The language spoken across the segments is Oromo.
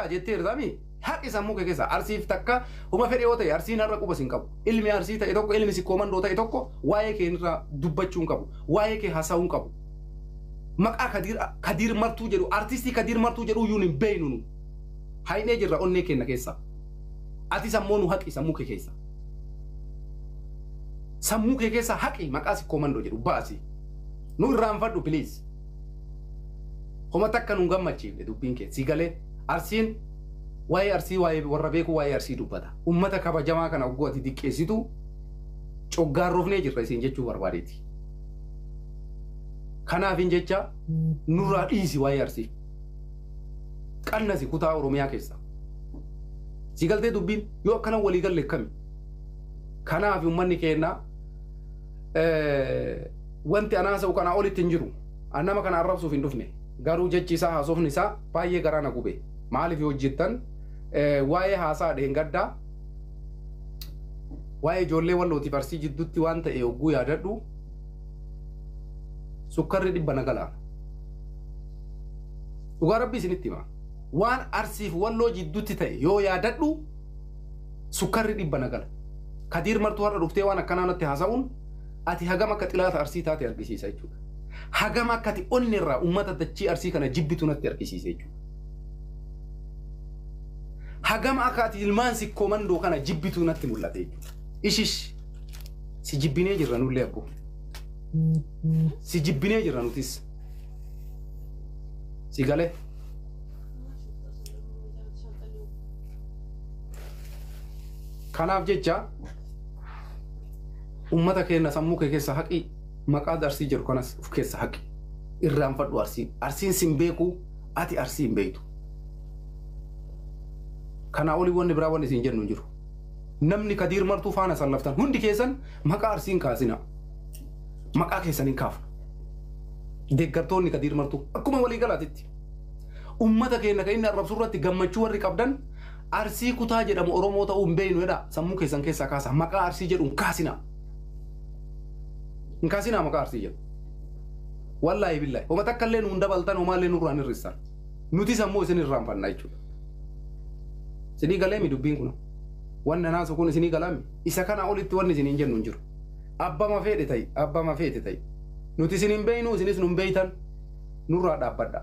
Kajetir dami hak isamu ke kesa arsif takka huma fedhe yoo ta'e arsiin har'a quba sin qabu ilmi arsii ta'e tokko ilmi si komandoo ta'e tokko waa'ee kee irraa dubbachuun qabu waa'ee kee haasa'uun qabu maqaa Kadir martuu jedhu artistii Kadir martuu jedhu yuun hin beeynu haynee jirra onnee kenna keessa ati sammoonu haqi sammuu kee keessa haqi maqaa si komandoo jedhu baasi nu irraanfadhu please homa takka nu gammachiifne dubbiin kee si galee arsiin waa'ee arsii waa'ee warra beeku waa'ee arsii dubbata ummata kabajamaa kana ogguu ati diqqeessitu coggaarroofnee jirra isin jechuu barbaadeeti kanaafin jecha nurraa dhiisi waa'ee arsii qannasi kutaa oromiyaa keessa si galtee dubbiin yoo akkana walii galle akkami kanaaf ummanni keenna wanti anaasa'u kana olitti hin jiru annama kana arrabsuuf hin dhufne garuu jechi isaa haasofni isaa baay'ee garaa na gube maaliif yoo hojjettan waa'ee haasaa dheengaddaa waa'ee ijoollee wallootiif arsii jidduutti waan ta'e ogguu yaadadhu sukkarri dhibba na galaana dhugaa rabbii isinitti hima waan arsiif walloo jidduutti ta'e yoo yaadadhu sukkarri dhibba na gala Kadir martuu har'a dhuftee waan akkanaa natti haasa'uun ati hagam akka xilaata arsii taate argisiisa jechuudha hagam akka ati onni irraa ummata dachii arsii kana jibbitu natti argisiisa jechuudha hagam akka ati ilmaan si komandoo kana jibbitu natti mul'ate jechuudha ishish si jibbinee jirra nullee abbo si jibbinee jirra nutis si galee kanaaf jecha ummata keenya sammuu kee keessa haqi maqaa arsii jedhu kanas of keessa haqi irraanfadhu arsiin sin beeku ati arsii hin beektu kana oli wanni biraa wanni isin jennu jiru namni Kadir martuu faana sallaftan hundi keessan maqaa arsiin kaasina maqaa keessan hin kaafna deeggartoonni Kadir martuu akkuma walii galaatitti ummata keenya kan inni arrabsu irratti gammachuu warri qabdan arsii kutaa jedhamu oromoo ta'uu hin beeynu jedha sammuu keessan keessaa kaasa maqaa arsii jedhu kaasina nkasina maqaa arsii jedhu wallaahi billahi homa takka illee nuun dabaltan homaallee nurraan hirrissan nuti sammuu isin irraanfanna jechuudha isinii galeemi dubbiin kun wanna naasu kun isinii galaami isa kana olitti wanni isiniin jennu hin jiru abbama feete ta'i nuti isin hin beeynu isinis nun beeytan nurraa dhaabbadha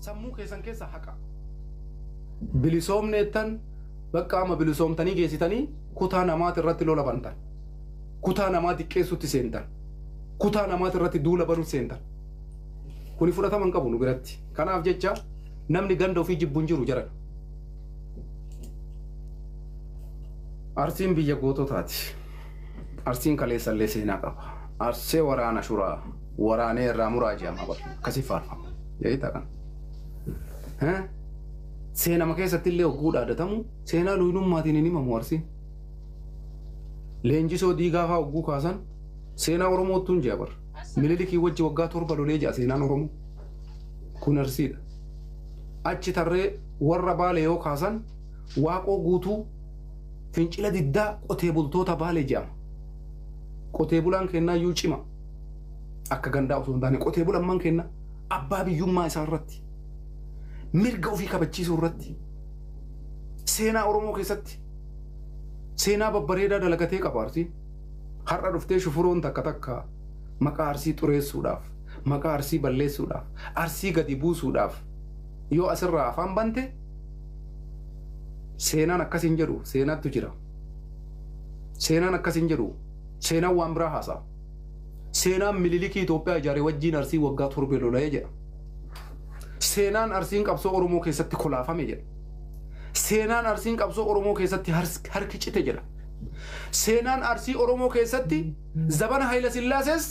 sammuu keessan keessa haqa bilisoomneettan bakka ama bilisoomtanii geessitanii kutaa namaati irratti lola bantan kutaa namaa xiqqeessutti seentan kutaa namaati irratti duula banutti seentan kuni fudhataman qabu nu biratti kanaaf jecha namni ganda ofii jibbuun jiru jaran arsiin biyya goototaati arsiin kaleessallee seenaa qaba arsee waraana shuraa waraanee irraa muraa jedhama akkasii faarfama jeeta kan seenama keessatti illee ogguu dhaadatamu seenaa luynummaatiin hin himamu arsiin leenjisoo diigaafaa ogguu kaasan seenaa oromootuun jee bar mililikii wajji waggaa 7 lolee jea seenaan oromoo kun arsiidha achi tarree warra baale yoo kaasan waaqoo guutuu fincila diddaa qotee bultoota baale je'ama qotee bulaan kennaa yuu cima akka gandaa osoo hin taane qotee bulaan kenna abbaa biyyummaa isaa irratti mirga ofii kabachiisuu irratti seenaa oromoo keessatti seenaa babbareedaa dalagatee qaba arsiin har'a dhuftee shufuroon takka maqaa arsii xureessuudhaaf maqaa arsii balleessuudhaaf arsii gadi buusuudhaaf yoo asirraa afaan bante seenaan akkasin jedhu seenaattu jira seenaan akkasin jedhu seenaan waan biraa haasa'a seenaan mililikii Itoophiyaa ijaaree wajjiin arsii waggaa 7 lola'ee jedha seenaan arsiin qabsoo oromoo keessatti kolaafame jedha seenaan arsiin qabsoo oromoo keessatti harki cite jedha seenaan arsii oromoo keessatti zabana Hayila Sillaasees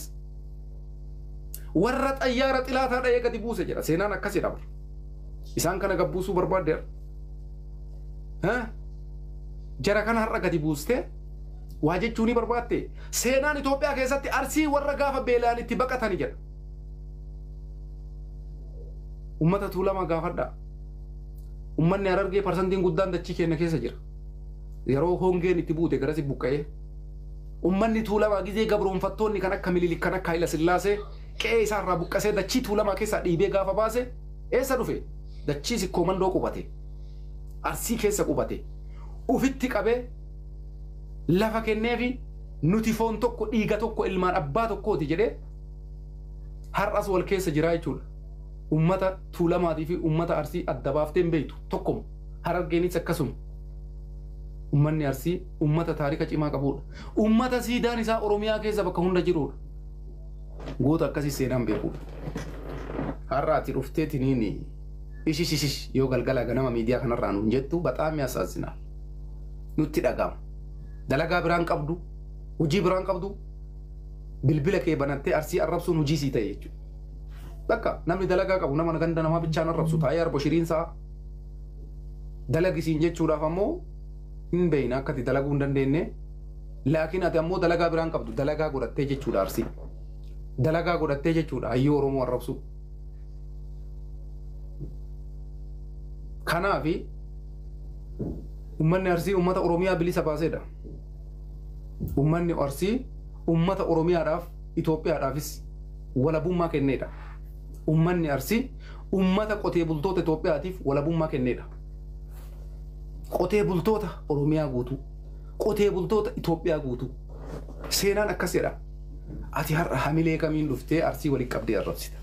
warra xayyaara xilaataa dha'ee gadi buuse jedha seenaan akkasii dha isaan kana gabbuusuu barbaaddeera jara kana har'a gadi buuste waa jechuun barbaadde seenaan Itoophiyaa keessatti arsii warra gaafa beelaan itti baqatani jedha ummata tuulama gaafadha ummanni Harargee parsantiin guddaan dachii keenya keessa jira yeroo hongeen itti buute garasi buqqa'ee ummanni tuulama gizee gabroonfattoonni kan akka Mililik kan akka Hayila Sillaasee qe'ee isaarraa buqqasee dachii tuulama keessaa dhiibee gaafa baase eessa dhufe dachiisi komandoo qubate arsii keessa qubate ufitti qabee lafa kenneefi nuti foon tokko dhiiga tokko ilmaan abbaa tokkooti jedhee har'as wal keessa jira jechuudha. Ummata Tuulamaatii fi ummata Arsii adda baaftee hin beektu tokkuma Harargeenis akkasuma. Ummanni Arsii ummata taarika cimaa qabudha. Ummata siidaan isaa Oromiyaa keessa bakka hunda jirudha. Goota akkasii seenaan beekudha. Har'a ati dhufteetiniini ishish yoo galgala ganama miidiyaa kanarraa nuun jettu baxaamii asaasina. Nutti dhagama. Dalagaa biraan qabdu, hojii biraan qabdu, bilbila kee banattee Arsii arrabsuun hojii sii ta'e jechuudha. Bakka namni dalagaa qabu nama ganda namaa bichaan arrabsu taa'ee arbo shiriinsaa dalagisiin jechuudhaaf ammoo hin beeyna akkati dalaguu hin dandeenye. Laakiin ati ammoo dalagaa biraan qabdu dalagaa godhattee jechuudha Arsii. Dalagaa godhattee jechuudha hayyoo Oromoo arrabsu. Kanaafi ummanni Arsii ummata Oromiyaa bilisa baaseedha. Ummanni Arsii ummata Oromiyaadhaaf Itoophiyaadhaafis walabummaa kenneedha. Ummanni Arsii ummata qotee bultoota Itoophiyaatiif walabummaa kenneedha. Qotee bultoota Oromiyaa guutuu, qotee bultoota Itoophiyaa guutuu. Seenaan akkasidha. Ati har'a hamilee kamiin dhuftee Arsii waliin qabdee arrabsita.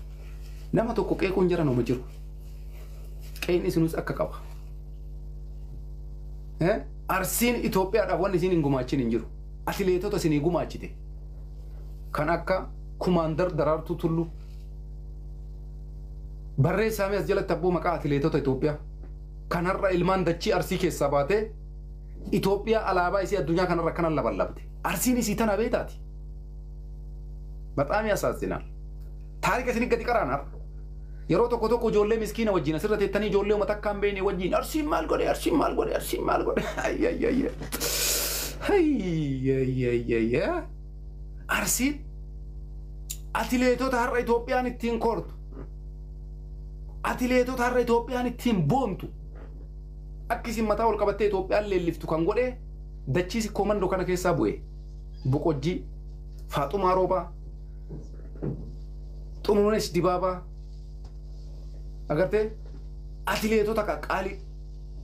Nama tokko qeequun jira nama jiru. Qe'in isinuus akka qaba. Arsiin Itoophiyaadhaaf wanni isin hin gumaachin hin jiru. Atileetota isinii gumaachite. Kan akka Kumaandar Daraartuu Tulluu. Barreessaamee as jalatti abboo maqaa atileetota Itoophiyaa. Kan har'a ilmaan dachii Arsii keessaa baatee Itoophiyaa alaabaa isii addunyaa kanarra kanan laballabte. Arsiin isii tana beetaati. Baxaamii asaasinaal. Taarika isinii gadi qaraanar. Yeroo tokko tokko ijoollee miskiina wajjin asirra teettanii ijoollee uummata akka hin beekne wajjin Arsiin maal godhe Arsiin maal godhe Arsiin maal godhe Arsiin atileetota har'a Itoophiyaan ittiin kortu atileetota har'a Itoophiyaan ittiin boontu akkisiin mataa ol qabattee Itoophiyaan leelliftu kan godhe dachiisi komandoo kana keessaa bu'e Boqojjii Faaxumaa Roobaa Xunuunes Dibaabaa agartee atileetota qaqqaalii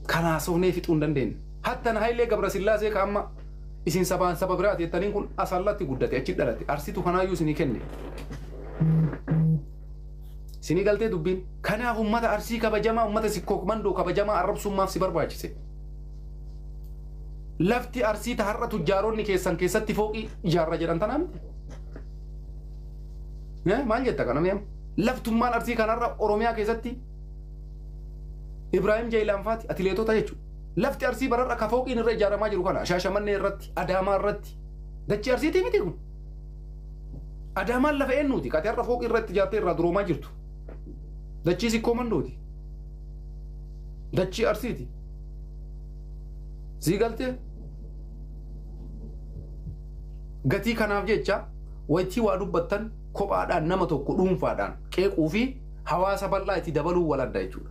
kanaa soofnee fixuu hin dandeenye. Hattan Hayilee Gabrasillaasee ka amma isin sabaan saba biraati jettaniin kun asallatti guddate achi dhalate arsitu kanaayyuu isinii kenne. Isinii galtee dubbiin kanaaf ummata Arsii kabajamaa ummata Sikkookmandoo kabajamaa arrabsummaaf si barbaachise. Lafti Arsii ta har'a tujjaaroonni keessan keessatti fooqii ijaarra jedhan tanaan. Maal jetta kana meem? Laftummaan Arsii kanarra Oromiyaa keessatti Ibrahim Jailaan faati atileetota jechuudha. Lafti Arsii bararra ka fooqiin irra ijaaramaa jiru kana Shaashamannee irratti Adaamaa irratti dachii Arsiitii miti kun. Adaamaan lafa eenyuuti kati har'a fooqii irratti ijaartee irraa duroomaa jirtu. Dachii Sikkoomandooti. Dachii Arsiiti. Sii galtee gatii kanaaf jecha wayitii waa dubbattan kophaadhaan nama tokko dhuunfaadhaan qeequu fi hawaasa bal'aa itti dabaluu wal adda jechuudha.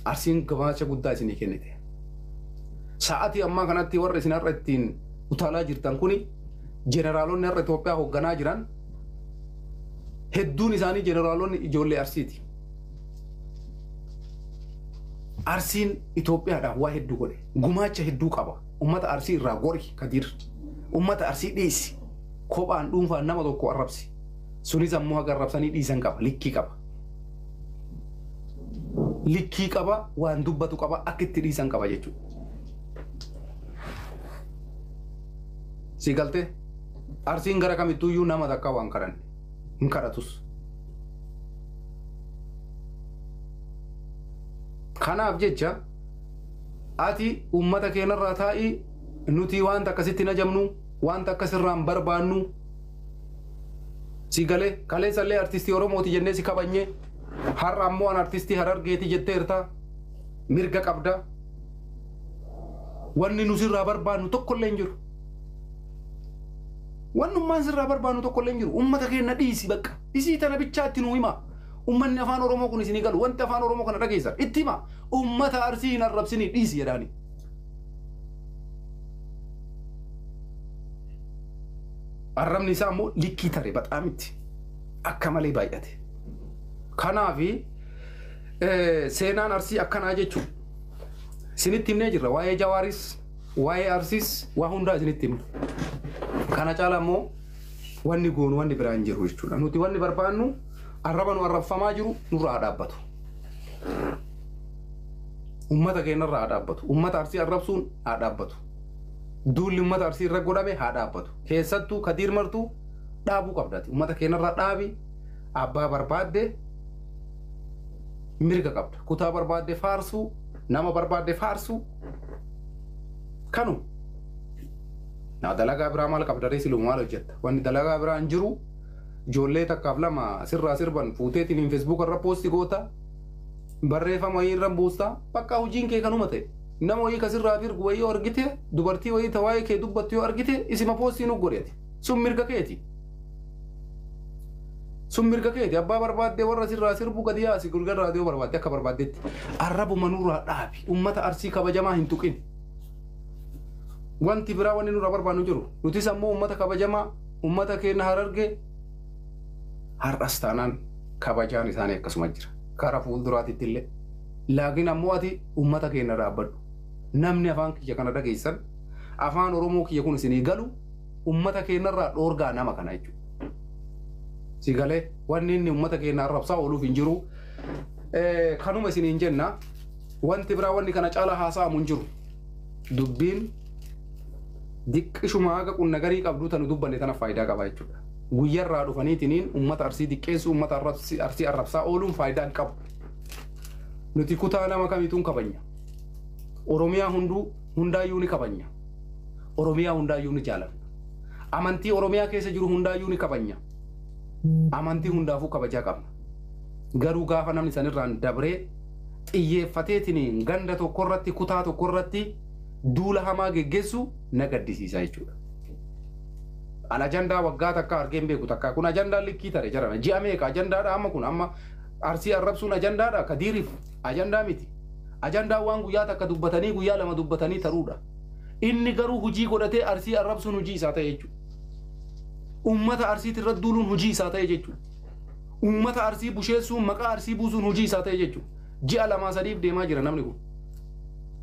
Arsiin gumaacha guddaa isinii kennite. Sa'aatii ammaa kanatti warra isin har'a ittiin utaalaa jirtan kuni jeneraalonni har'a Itoophiyaa hoogganaa jiran hedduun isaanii jeneraalonni ijoollee Arsiiti. Arsiin Itoophiyaadhaaf waa hedduu godhe. Gumaacha hedduu qaba. Ummata Arsii irraa gori Kadir. Ummata Arsii dhiisi. Kophaan dhuunfaan nama tokko arrabsi. Sunis ammoo haga arrabsanii dhiisan qaba. Likkii qaba. Likkii qaba waan dubbatu qaba akka itti dhiisan qaba jechuudha. Si galtee Arsiin gara kamittuuyyuu nama takka waan kadhanne hin kadhatus. Kanaaf jecha ati ummata keenarraa taa'ii nuti wanta akkasitti najamnu wanta akkasirraan barbaannu si galee kaleessallee artistii Oromooti jennee si kabanyee har'a ammoo an artistii Harargeeti jetteerta mirga qabda. Wanni nu sirraa barbaannu tokkollee hin jiru. Wannummaan sirraa barbaannu tokkollee hin jiru. Ummata keenya dhiisi bakka. Isii tana bichaatti nuu hima. Ummanni afaan Oromoo kun isinii galu. Wanti afaan Oromoo kana dhageessan itti hima. Ummata Arsii hin arrabsinii dhiisi jedhaani. Arrabni isaa ammoo likkii tare baxaamitti akka malee baay'ate. Kanaafi seenaan arsii akkanaa jechuun isinitti himnee jirra waa'ee jawaaris waa'ee arsiis waa hundaa isinitti himna. Kana caala immoo wanni goonu wanni biraan jiru jechuudha. Nuti wanni barbaannu arraba nu arrabfamaa jiru nurraa dhaabbatu. Ummata keenyarraa dhaabbatu. Ummata arsii arrabsuun haa dhaabbatu. Duulli ummata arsii irra godhame haa dhaabbatu. Keessattuu Kadir martuu dhaabuu qabdati. Ummata keenyarraa dhaabi abbaa barbaadde mirga qabda. Kutaa barbaadde faarsuu nama barbaadde faarsuu kanu. Na dalagaa biraa maal qabdaree siluu maal hojjetta. Wanni dalagaa biraan jiru ijoollee takkaaf lama sirraa sirban fuuteetiin Facebook irra poosti goota. Barreeffama wayii irra buusta bakka hojiin kee kanuma ta'e nama wayii kasirraa firgu wayii yoo argite dubartii wayii tawaayee kee dubbattu yoo argite isima poostii nu godheeti sun mirga keeti abbaa barbaaddee warra sirraa sirbu gadi yaasi gurgar raadiyoo barbaadde akka barbaaddetti arrabuma nurraa dhaabi ummata arsii kabajamaa hin tuqin wanti biraa wanni nurraa barbaannu jiru nutis ammoo ummata kabajamaa ummata keenya Harargee har'as taanaan kabajaan isaanii akkasuma jira. Kara fuulduraatitti illee laakiin ammoo ati ummata keenya dhaabbadhu namni afaan kiyya kana dhageessan afaan oromoo kiyya kun isinii galu ummata keenyarraa dhoorgaa nama kana jechuudha. Si galee wanni inni ummata keenya arrabsaa ooluuf hin jiru kanuma isiniin jenna wanti biraa wanni kana caalaa haasa'amu hin jiru dubbiin diqqishuma haga qunna garii qabdu tanu dubbanne tana faayidaa qaba jechuudha. Guyyarraa dhufaniitiniin ummata arsii diqqeessu ummata arsii arrabsaa ooluun faayidaan qabu. Nuti kutaa nama kamituun kabanya. Oromiyaa hundaayyuu ni kabanya. Oromiyaa hundaayyuu ni jaalanna. Amantii Oromiyaa keessa jiru hundaayyuu ni kabanya. Amantii hundaafuu kabajaa qabna. Garuu gaafa namni sanirraan dabree xiyyeeffateetiniin ganda tokkorratti kutaa tokkorratti duula hamaa geggeessu na gaddisiisa jechuudha. An ajandaa waggaa takka argeen beeku takka kun ajandaa likkii tare jarana ji'a meeqa ajandaadha amma kun amma arsii arrabsuun ajandaadha Kadiriif ajandaa miti ajandaa waan guyyaa takka dubbatanii guyyaa lama dubbatanii taruudha inni garuu hujii godhatee arsii arrabsuun hujii isaa ta'e jechuudha ummata arsiitti irra duuluun hujii isaa ta'e jechuudha ummata arsii busheessuun maqaa arsii buusuun hujii isaa ta'e jechuudha ji'a lamaa sadiif deemaa jira namni kun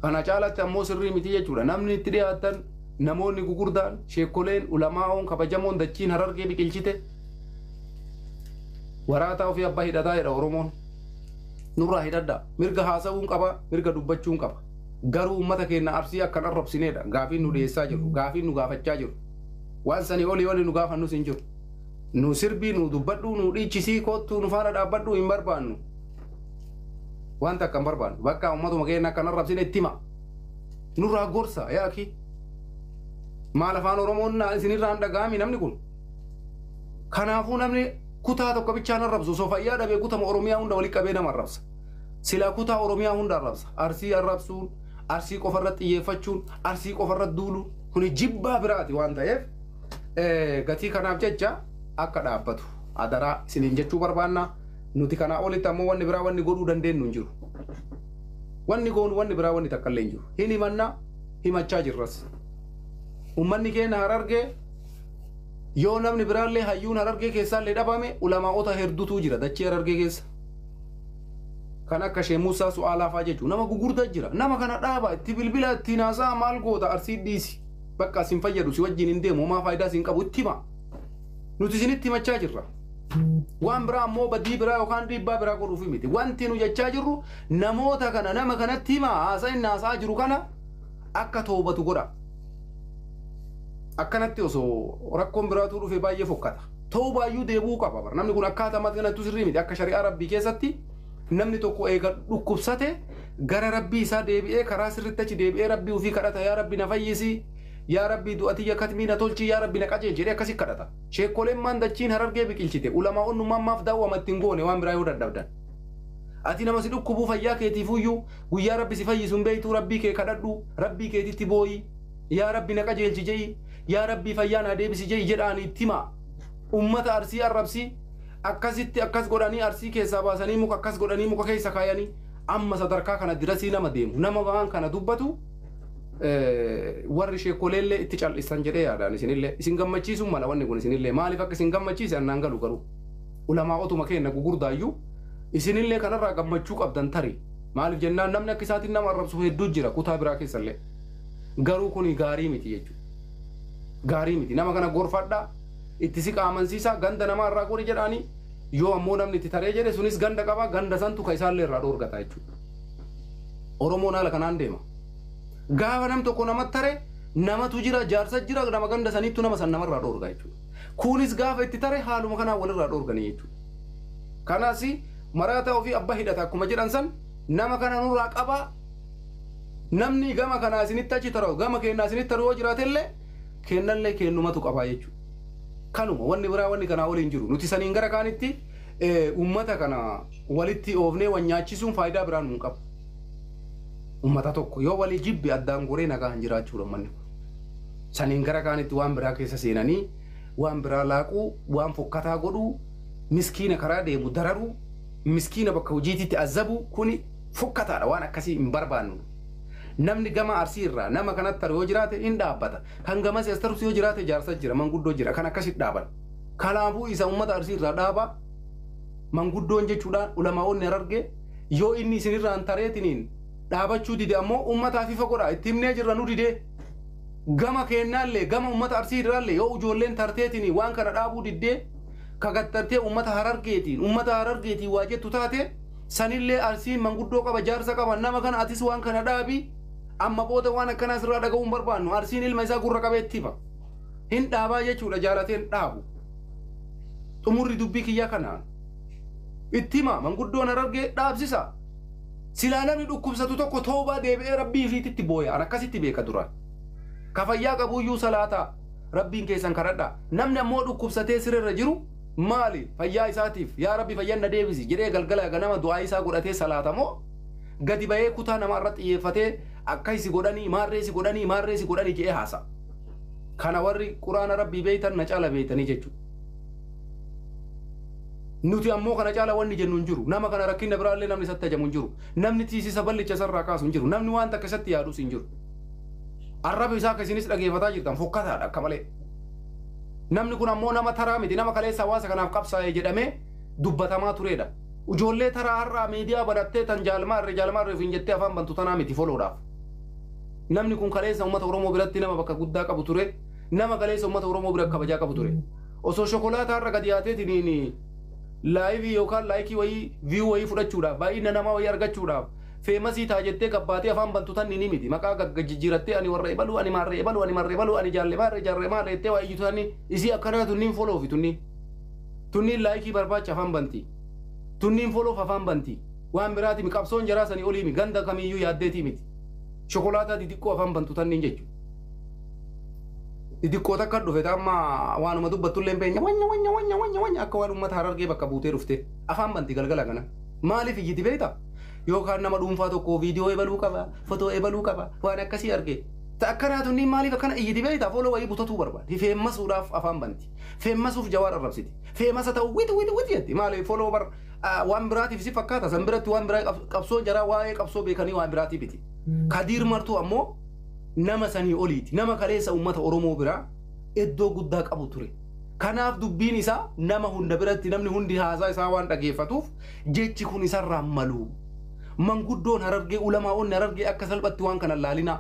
kana caalatti ammoo sirrii miti jechuudha namni itti dhiyaatan namoonni gugurdaan sheekoleen ulamaa'oon kabajamoon dachiin Harargee biqilchite waraataa ofii abbaa hidhataa jedha Oromoon nurraa hidhadha mirga haasa'uun qaba mirga dubbachuun qaba garuu ummata keenya arsii akkan arrabsineedha gaafiin nu dhiyeessaa jiru gaafiin nu gaafachaa jiru waan sanii olii nu gaafannus hin jiru nu sirbii nu dubbadhu nu dhiichisii kottuu nu faana dhaabbadhu hin barbaannu waan takka hin barbaannu bakka ummatuma keenya akkan arrabsine itti hima nurraa gorsa yaaki maal afaan Oromoon isinirraan dhaga'ami namni kun kanaafuu namni kutaa tokko bichaan arrabsu osoo fayyaa dhabee kutama Oromiyaa hunda walitti qabee nama arrabsa silaa kutaa Oromiyaa hunda arrabsa arsii arrabsuun arsii qofarratti xiyyeeffachuun arsii qofarratti duuluun kuni jibbaa biraati waan ta'eef gatii kanaaf jecha akka dhaabbatu adaraa isiniin jechuu barbaanna nuti kanaa olitti ammoo wanni biraa wanni godhuu dandeenyu hin jiru wanni goonu wanni biraa wanni takka illee hin jiru hin himanna himachaa jirras ummanni keenya Harargee yoo namni biraallee hayyuun Harargee keessaallee dhabame ulamaa'ota hedduutu jira dachee Harargee keessa kan akka Sheekh Muusaa Su'aalaa fa'aa jechuun nama gugurdaa jira nama kana dhaaba itti bilbila itti naasaa maal goota arsii dhiisi bakka isin fayyadu si wajjin hin deemu maa faayidaa isin qabu itti hima nuti isinitti himachaa jirra waan biraa ammoo badii biraa yookaan dhiibbaa biraa godhuufi miti wanti nu jechaa jirru namoota kana nama kanatti hima haasaa inni haasaa jiru kana akka toobatu godha akkanatti osoo rakkoon biraatu dhufe baay'ee fokkata ta'uu baay'uu deebuu qaba bar namni kun akkaataa matganattu sirrii miti akka shari'aa rabbii keessatti namni tokko eega dhukkubsate gara rabbii isaa deebi'ee karaa sirriitti achi deebi'ee rabbii ofii kadhata yaa rabbi na fayyisi yaa rabbi du'atiyya katmii na tolchi yaa rabbi na qajeelchi jedhee akkasi kadhata sheekoleen maan dachiin Harargee biqilchite ulamaa'onni maaf daawwama ittiin goone waan biraa yoo dadhabdan ati nama si dhukkubuu fayyaa keetiifuyyuu guyyaa rabbi si fayyisuun beeytuu rabbii kee kadhadhu rabbii keetitti booyi yaa rabbi na qajeelchi jeyi yaa rabbi fayyaa na deebisi jeyi jedhaan itti hima ummata arsii arrabsii akkasitti akkas godhanii arsii keessaa baasanii muka akkas godhanii muka keessa kaayanii amma sadarkaa kana dirasii nama deemu nama waan kana dubbatu warri sheekoleellee itti cal'isan jedhee yaadaan isinillee isin gammachiisuun mala wanni kun isinillee maaliif akka isin gammachiise annaan galu garuu ulamaa'otuma keenya gugurdaayyuu isinillee kanarraa gammachuu qabdan tarii maaliif jennaan namni akka isaatiin nama arrabsu hedduu jira kutaa biraa keessallee garuu kuni gaarii miti jechuudha gaarii miti nama kana gorfadhaa itti si qaamansiisaa ganda namaa irraa godhi jedhaanii yoo ammoo namni itti taree jedhe sunis ganda qabaa ganda santu ka isaallee irraa dhoorgata jechuudha oromoon haala kanaan deema gaafa nam tokko namatti tare namatu jira jaarsa jira nama ganda saniittu nama san namarraa dhoorga jechuudha kunis gaafa itti tare haaluma kanaa walirraa dhoorganii jechuudha kanaas maraata ofii abba hidhata akkuma jedhan san nama kana nurraa qabaa namni gama kanaa isinitti achi tarau gama kennaa isinitti taruu yoo jiraatellee kennallee kennumatu qabaa jechuudha kanuma wanni biraa wanni kanaa waliin jiru nuti saniin gara kaanitti ummata kana walitti oofnee wanyaachisuun faayidaa biraan hin qabu ummata tokko yoo walii jibbi addaan goree nagaan jiraachuu manni saniin gara kaanitti waan biraa keessa seenanii waan biraa laaquu waan fokkataa godhuu miskiina karaa deemu dararuu miskiina bakka hojiititti azabu kuni fokkataadha waan akkasii hin barbaannu namni gama arsii irraa nama kanatti taru yoo jiraate hin dhaabbata kan gama seestarus yoo jiraate jaarsa jira manguddoo jira kan akkasitti dhaaban kanaafuu isa ummata arsii irraa dhaaba manguddoon jechuudhaan ulamaa'onni arge yoo inni isinirraan tareetiniin dhaabachuu dide ammoo ummataaf ifa godha itti himnee jirra nu didee gama kennaallee gama ummata arsii irraallee yoo ijoolleen tarteetini waan kana dhaabuu diddee kagattartee ummata harargeetiin waa jettu taate sanillee arsiin manguddoo qaba jaarsa qaba nama kana atis waan kana dhaabi amma booda waan akkanaas irraa dhaga'uun barbaannu arsiin ilma isaa gurra qabeettifa hin dhaabaa jechuudha jaalateen dhaabu xumurri dubbii kiyyaa kanaan itti hima manguddoon harargee dhaabsisa silaa namni dhukkubsatu tokko toobaa deebi'ee rabbii ifiititti booya an akkasitti beeka duraan kafayyaa qabuuyyuu salaataa rabbiin keessan kadhadha namni ammoo dhukkubsatee sirrirra jiru maali fayyaa isaatiif yaa rabbi fayyan na deebisi jedhee galgala ganama du'aa isaa godhatee salaatamoo gadi bahee kutaa nama irratti xiyyeeffatee akka isi godhanii maarreesi godhanii jedhee haasa kana warri quraana rabbii beeytan na caala beeytanii jechuudha nuti ammoo kana caala wanni jennu hin jiru nama kana rakkina biraallee namni isatti ajamu hin jiru namni tiisisa ballicha sarraa kaasu hin jiru namni waan takka isatti yaadus hin jiru arraba isaa akka isinis dhageeffataa jirtan fokkataadha akka malee namni kun ammoo nama taraa miti nama kaleessa hawaasa kanaaf qabsaa'ee jedhamee dubbatamaa turedha ijoollee taraa har'aa miidiyaa banattee tan jaalmaarree ofiin jettee afaan bantu tanaa miti foloodhaaf namni kun kaleessa uummata oromoo biratti nama bakka guddaa qabu ture nama kaleessa uummata oromoo bira kabajaa qabu ture osoo shokolaataa har'a gadi yaateetiniin laayivii yookaan laayikii wayii viyuu wayii fudhachuudhaaf baay'ina namaa wayii argachuudhaaf feemasii taa jettee qabbaatee afaan bantu tan ni miti maqaa gaggajijjiirattee ani warra ebaluu ani marree ebaluu ani jaalle maarree jettee waa iyyitu tani isii akkanaa tunniin foloofi tunniin laayikii barbaacha afaan banti tunniin foloof afaan banti waan biraati mi qabsoon jaraasanii olii mi ganda kamiyyuu yaaddeetii miti shokolaataa xixiqqoo afaan bantu tanniin jechuudha xixiqqoo takka dhufe amma waanuma dubbattullee beenya wanya akka waan uummata harargee bakka buutee dhufte afaan banti galgala kana maaliif iyyiti beektaa yookaan nama dhuunfaa tokko viidiyoo ebaluu qaba fotoo ebaluu qaba waan akkasii arge akkanaatu inni maaliif akkana iyyiti beektaa foloo wayii butatuu barbaade feemmasuudhaaf afaan banti feemmasuuf jawaar arrabsiti feemmasa ta'u witi jetti maaliif foloo bar waan biraatiif si fakkaata san biratti waan biraa qabsoo jaraa waa'ee qabsoo beekanii waan biraatiif biti Kadir martu ammoo nama sanii oliiti nama kaleessa uummata oromoo biraa iddoo guddaa qabu ture kanaaf dubbiin isaa nama hunda biratti namni hundi haasaa isaa waan dhageeffatuuf jechi kun isarraa malu manguddoon harargee ulamaa'onni harargee akka salphatti waan kana laalinaa